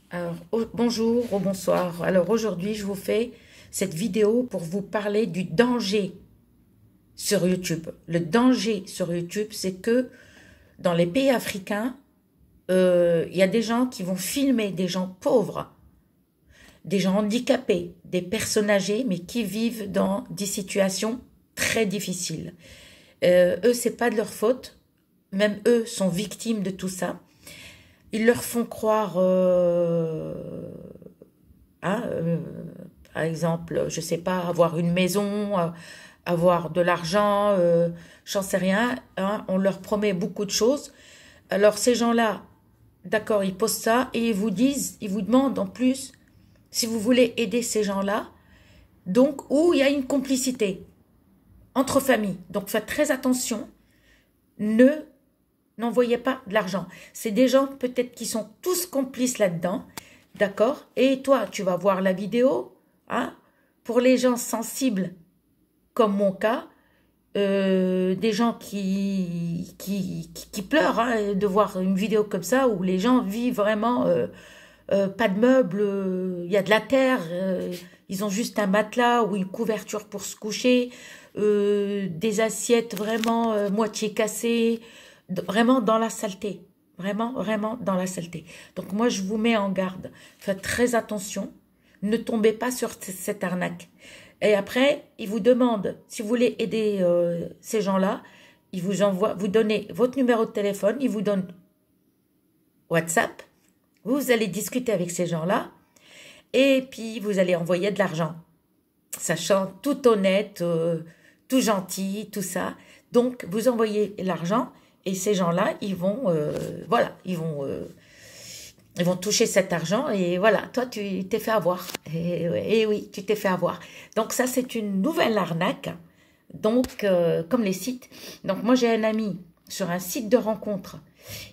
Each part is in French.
Alors, bonjour ou bonsoir. Alors aujourd'hui, je vous fais cette vidéo pour vous parler du danger sur YouTube. Le danger sur YouTube, c'est que dans les pays africains, il y a des gens qui vont filmer des gens pauvres, des gens handicapés, des personnes âgées, mais qui vivent dans des situations très difficiles. Eux, c'est pas de leur faute. Même eux sont victimes de tout ça. Ils leur font croire hein, par exemple, je sais pas, avoir une maison, avoir de l'argent, j'en sais rien, hein, on leur promet beaucoup de choses. Alors ces gens-là, d'accord, ils postent ça et ils vous disent, ils vous demandent en plus si vous voulez aider ces gens-là, donc où il y a une complicité entre familles. Donc faites très attention, ne n'envoyez pas de l'argent. C'est des gens peut-être qui sont tous complices là-dedans, d'accord? Et toi, tu vas voir la vidéo, hein? Pour les gens sensibles, comme mon cas, des gens qui pleurent hein, de voir une vidéo comme ça où les gens vivent vraiment pas de meubles, il y a de la terre, ils ont juste un matelas ou une couverture pour se coucher, des assiettes vraiment moitié cassées, vraiment dans la saleté, vraiment, vraiment dans la saleté. Donc moi, je vous mets en garde, faites très attention, ne tombez pas sur cette arnaque. Et après, ils vous demandent, si vous voulez aider ces gens-là, ils vous envoient, vous donnez votre numéro de téléphone, ils vous donnent WhatsApp, vous allez discuter avec ces gens-là, et puis vous allez envoyer de l'argent, sachant tout honnête, tout gentil, tout ça. Donc vous envoyez l'argent, et ces gens-là, ils vont, voilà, ils vont toucher cet argent et voilà, toi tu t'es fait avoir. Et oui, tu t'es fait avoir. Donc ça c'est une nouvelle arnaque. Donc comme les sites. Donc moi j'ai un ami sur un site de rencontre.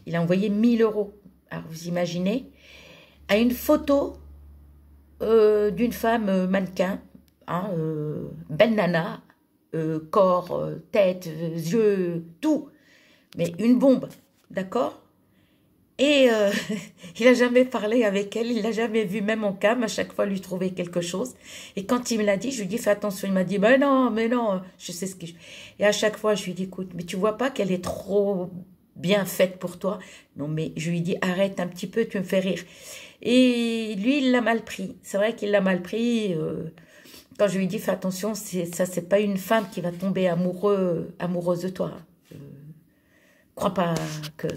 Il a envoyé 1 000 euros. Alors vous imaginez, à une photo d'une femme mannequin, hein, belle nana, corps, tête, yeux, tout. Mais une bombe, d'accord? Et il n'a jamais parlé avec elle, il l'a jamais vu, même en cam, à chaque fois lui trouver quelque chose. Et quand il me l'a dit, je lui dis fais attention. Il m'a dit mais non, je sais ce que je... Et à chaque fois, je lui dis écoute, mais tu vois pas qu'elle est trop bien faite pour toi? Non, mais je lui dis arrête un petit peu, tu me fais rire. Et lui, il l'a mal pris. C'est vrai qu'il l'a mal pris. Quand je lui dis fais attention, ça, c'est pas une femme qui va tomber amoureuse de toi. Euh, Crois pas que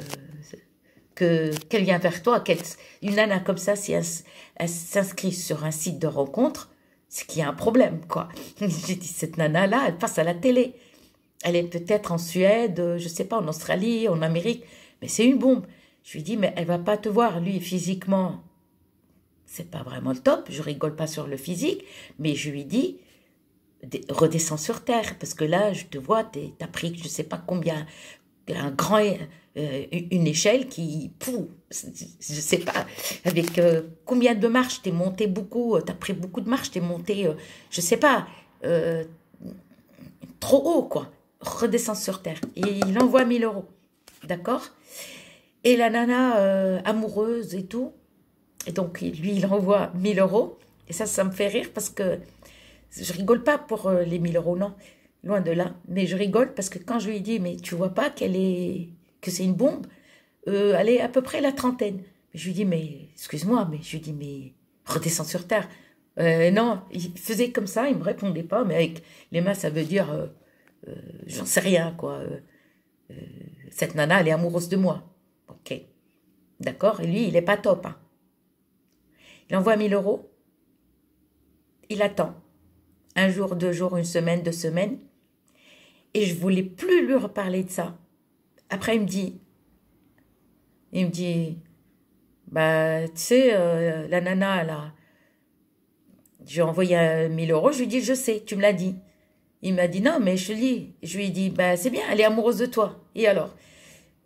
qu'elle vient vers toi, une nana comme ça, si elle s'inscrit sur un site de rencontre, c'est qu'il y a un problème, quoi. J'ai dit, cette nana-là, elle passe à la télé. Elle est peut-être en Suède, je sais pas, en Australie, en Amérique, mais c'est une bombe. Je lui dis, mais elle va pas te voir, lui, physiquement, c'est pas vraiment le top, je rigole pas sur le physique, mais je lui dis, redescends sur terre, parce que là, je te vois, t'as pris je sais pas combien, une échelle qui, je sais pas, avec combien de marches, t'es monté beaucoup, t'as pris beaucoup de marches, t'es monté, je sais pas, euh, trop haut, quoi. Redescends sur terre. Et il envoie 1 000 euros, d'accord? Et la nana amoureuse et tout, et donc lui, il envoie 1 000 euros, et ça me fait rire parce que je rigole pas pour les 1 000 euros, non, loin de là. Mais je rigole parce que quand je lui dis, mais tu vois pas que c'est une bombe, elle est à peu près la trentaine. Je lui dis, mais excuse-moi, mais je lui dis, mais redescends sur terre. Non, il faisait comme ça, il me répondait pas, mais avec les mains, ça veut dire, j'en sais rien, quoi. Euh, cette nana, elle est amoureuse de moi. Ok, d'accord. Et lui, il est pas top, hein. Il envoie 1 000 euros, il attend. Un jour, 2 jours, une semaine, 2 semaines. Et je voulais plus lui reparler de ça. Après, il me dit, bah, tu sais, la nana, là, j'ai envoyé 1 000 euros, je lui dis, je sais, tu me l'as dit. Il m'a dit, non, mais je te le dis. Je lui ai dit, bah, c'est bien, elle est amoureuse de toi. Et alors?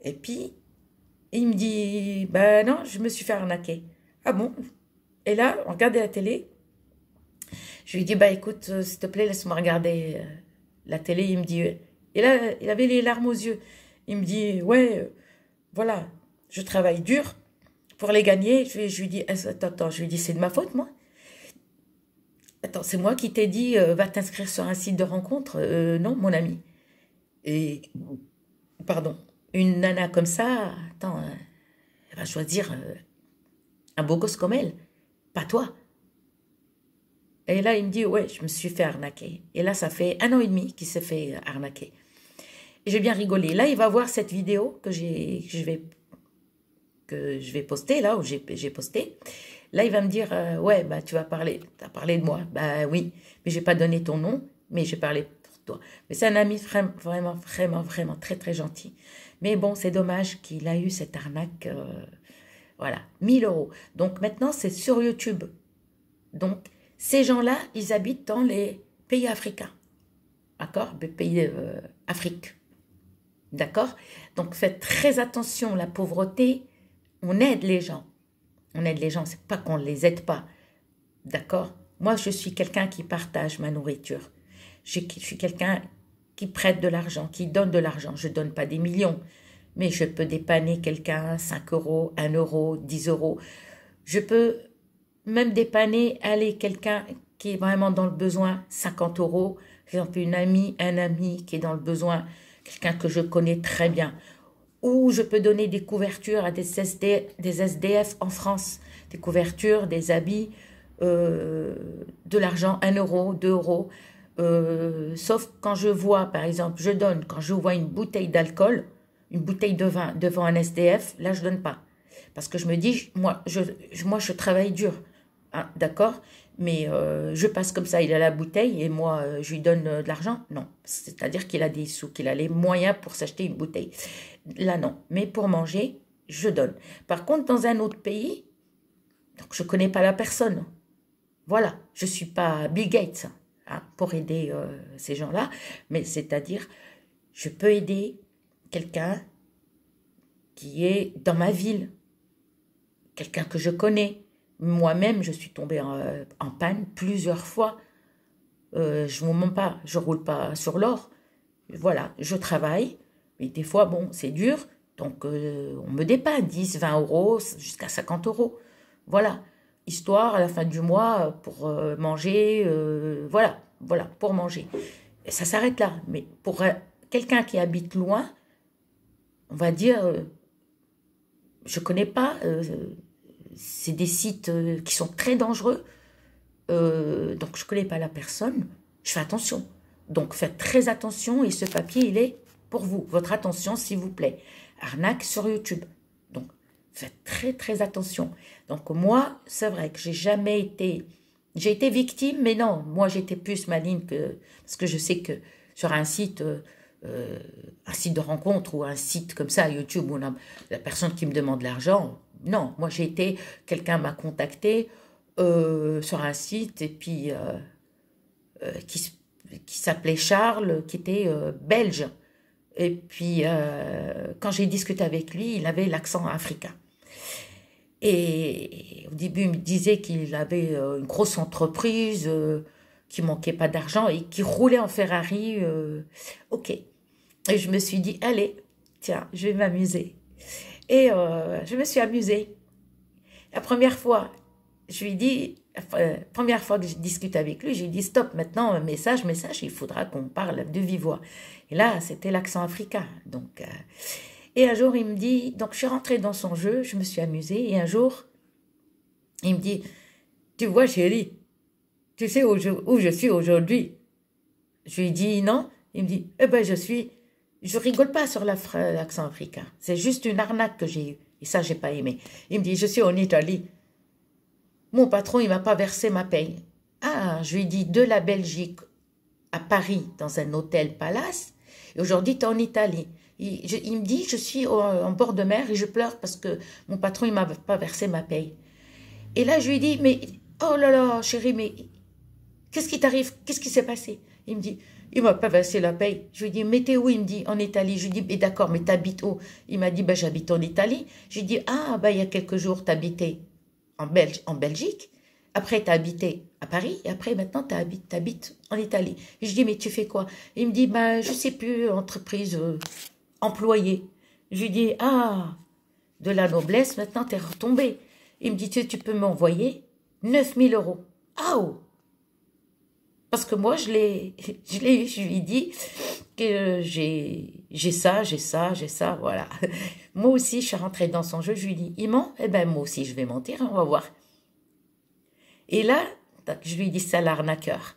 Et puis, il me dit, bah, non, je me suis fait arnaquer. Ah bon? Et là, on regardait la télé. Je lui ai dit, bah, écoute, s'il te plaît, laisse-moi regarder la télé. Il me dit, et là, il avait les larmes aux yeux. Il me dit, ouais, voilà, je travaille dur pour les gagner, je lui dis, attends, je lui dis, c'est de ma faute, moi? Attends, c'est moi qui t'ai dit, va t'inscrire sur un site de rencontre? Non, mon ami. Et, pardon, une nana comme ça, attends, elle va choisir un beau gosse comme elle, pas toi. Et là, il me dit, ouais, je me suis fait arnaquer. Et là, ça fait 1 an et demi qu'il s'est fait arnaquer. Et j'ai bien rigolé. Là, il va voir cette vidéo que je vais poster, là, où j'ai posté. Là, il va me dire, ouais, bah, tu as parlé de moi. Bah oui, mais j'ai pas donné ton nom, mais j'ai parlé pour toi. Mais c'est un ami vraiment, vraiment, vraiment très, très gentil. Mais bon, c'est dommage qu'il a eu cette arnaque, voilà, 1 000 euros. Donc maintenant, c'est sur YouTube. Donc, ces gens-là, ils habitent dans les pays africains. D'accord? Les pays Afrique. D'accord? Donc, faites très attention, la pauvreté, on aide les gens. On aide les gens, c'est pas qu'on ne les aide pas. D'accord? Moi, je suis quelqu'un qui partage ma nourriture. Je suis quelqu'un qui prête de l'argent, qui donne de l'argent. Je ne donne pas des millions, mais je peux dépanner quelqu'un 5 euros, 1 euro, 10 euros. Je peux même dépanner, aller quelqu'un qui est vraiment dans le besoin, 50 euros. Par exemple, une amie, un ami qui est dans le besoin, quelqu'un que je connais très bien. Ou je peux donner des couvertures à des SDF en France, des couvertures, des habits, de l'argent, 1 euro, 2 euros. Sauf quand je vois, par exemple, quand je vois une bouteille d'alcool, une bouteille de vin devant un SDF, là je donne pas. Parce que je me dis, moi je travaille dur, hein, d'accord? Mais je passe comme ça, il a la bouteille et moi je lui donne de l'argent. Non, c'est-à-dire qu'il a des sous, qu'il a les moyens pour s'acheter une bouteille. Là non, mais pour manger, je donne. Par contre, dans un autre pays, donc je connais pas la personne. Voilà, je suis pas Bill Gates, hein, pour aider ces gens-là, mais c'est-à-dire, je peux aider quelqu'un qui est dans ma ville, quelqu'un que je connais. Moi-même, je suis tombée en panne plusieurs fois. Je ne vous mens pas, je roule pas sur l'or. Voilà, je travaille, mais des fois, bon, c'est dur. Donc, on me dépanne 10, 20 euros, jusqu'à 50 euros. Voilà, histoire à la fin du mois pour manger, voilà, pour manger. Et ça s'arrête là. Mais pour quelqu'un qui habite loin, on va dire, je ne connais pas, c'est des sites qui sont très dangereux, donc je ne connais pas la personne, je fais attention. Donc faites très attention et ce papier, il est pour vous. Votre attention, s'il vous plaît. Arnaque sur YouTube. Donc faites très très attention. Donc moi, c'est vrai que j'ai été victime, mais non, moi j'étais plus maligne parce que je sais que sur un site de rencontre ou un site comme ça, YouTube, où la personne qui me demande l'argent, non, moi quelqu'un m'a contacté sur un site et puis qui s'appelait Charles, qui était belge. Et puis quand j'ai discuté avec lui, il avait l'accent africain. Et au début, il me disait qu'il avait une grosse entreprise, qui manquait pas d'argent et qui roulait en Ferrari. Ok. Et je me suis dit, allez, tiens, je vais m'amuser. Et je me suis amusée. La première fois, je lui dis, première fois que je discute avec lui, je lui dis, stop, maintenant, message, il faudra qu'on parle de vive voix. Et là, c'était l'accent africain. Donc, et un jour, il me dit, donc je suis rentrée dans son jeu, je me suis amusée, et un jour, il me dit, tu vois, chérie, tu sais où je suis aujourd'hui? Je lui dis, non. Il me dit, eh ben, je rigole pas sur l'accent africain. C'est juste une arnaque que j'ai eue. Et ça, j'ai pas aimé. Il me dit, je suis en Italie. Mon patron, il m'a pas versé ma paye. Ah, je lui dis, de la Belgique à Paris, dans un hôtel Palace, et aujourd'hui, tu es en Italie. Il me dit, je suis en bord de mer et je pleure parce que mon patron, il m'a pas versé ma paye. Et là, je lui dis, mais, oh là là, chérie, mais qu'est-ce qui t'arrive? Qu'est-ce qui s'est passé? Il me dit, il m'a pas versé la paye. Je lui dis, mais t'es où? Il me dit, en Italie. Je lui dis, mais d'accord, mais t'habites où? Il m'a dit, bah, j'habite en Italie. Je lui dis, ah, bah, il y a quelques jours, t'habitais en Belgique. Après, t'as habité à Paris. Et après, maintenant, t'habites en Italie. Et je dis, mais tu fais quoi? Il me dit, bah, je sais plus, entreprise, employé. Je lui dis, ah, de la noblesse, maintenant tu es retombé. Il me dit, tu peux m'envoyer 9000 euros. Ah oh. Parce que moi, je l'ai eu, je lui ai dit que j'ai ça, voilà. Moi aussi, je suis rentrée dans son jeu, je lui ai dit, il ment? Eh ben, moi aussi, je vais mentir, on va voir. Et là, je lui ai dit, c'est l'arnaqueur.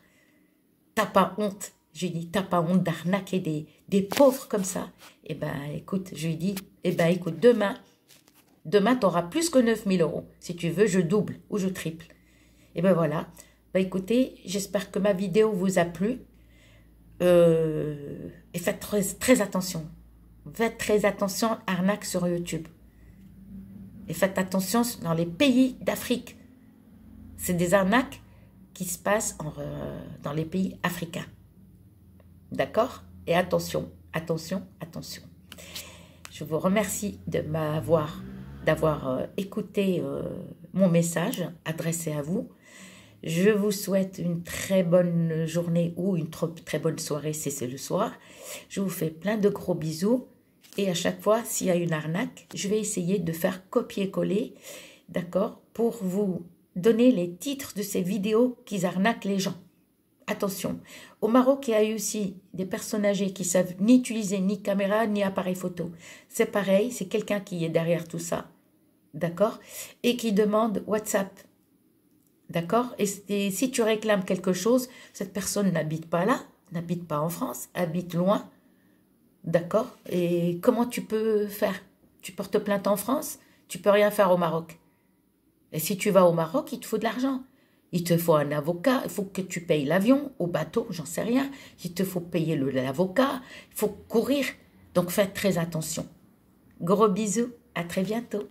T'as pas honte? Je lui ai dit, t'as pas honte d'arnaquer des pauvres comme ça? Eh ben, écoute, je lui ai dit, eh ben, écoute, demain, tu auras plus que 9000 euros. Si tu veux, je double ou je triple. Et ben voilà. Ben écoutez, j'espère que ma vidéo vous a plu. Et faites très attention. Faites très attention, arnaque sur YouTube. Et faites attention dans les pays d'Afrique. C'est des arnaques qui se passent dans les pays africains. D'accord? Et attention, attention, attention. Je vous remercie d'avoir écouté mon message adressé à vous. Je vous souhaite une très bonne journée ou une très bonne soirée si c'est le soir. Je vous fais plein de gros bisous. Et à chaque fois, s'il y a une arnaque, je vais essayer de faire copier-coller, d'accord, pour vous donner les titres de ces vidéos qui arnaquent les gens. Attention, au Maroc, il y a eu aussi des personnes âgées qui savent ni utiliser ni caméra ni appareil photo. C'est pareil, c'est quelqu'un qui est derrière tout ça, d'accord, et qui demande WhatsApp. D'accord? Et si tu réclames quelque chose, cette personne n'habite pas là, n'habite pas en France, habite loin. D'accord? Et comment tu peux faire? Tu portes plainte en France? Tu peux rien faire au Maroc. Et si tu vas au Maroc, il te faut de l'argent. Il te faut un avocat, il faut que tu payes l'avion, au bateau, j'en sais rien. Il te faut payer l'avocat, il faut courir. Donc faites très attention. Gros bisous, à très bientôt.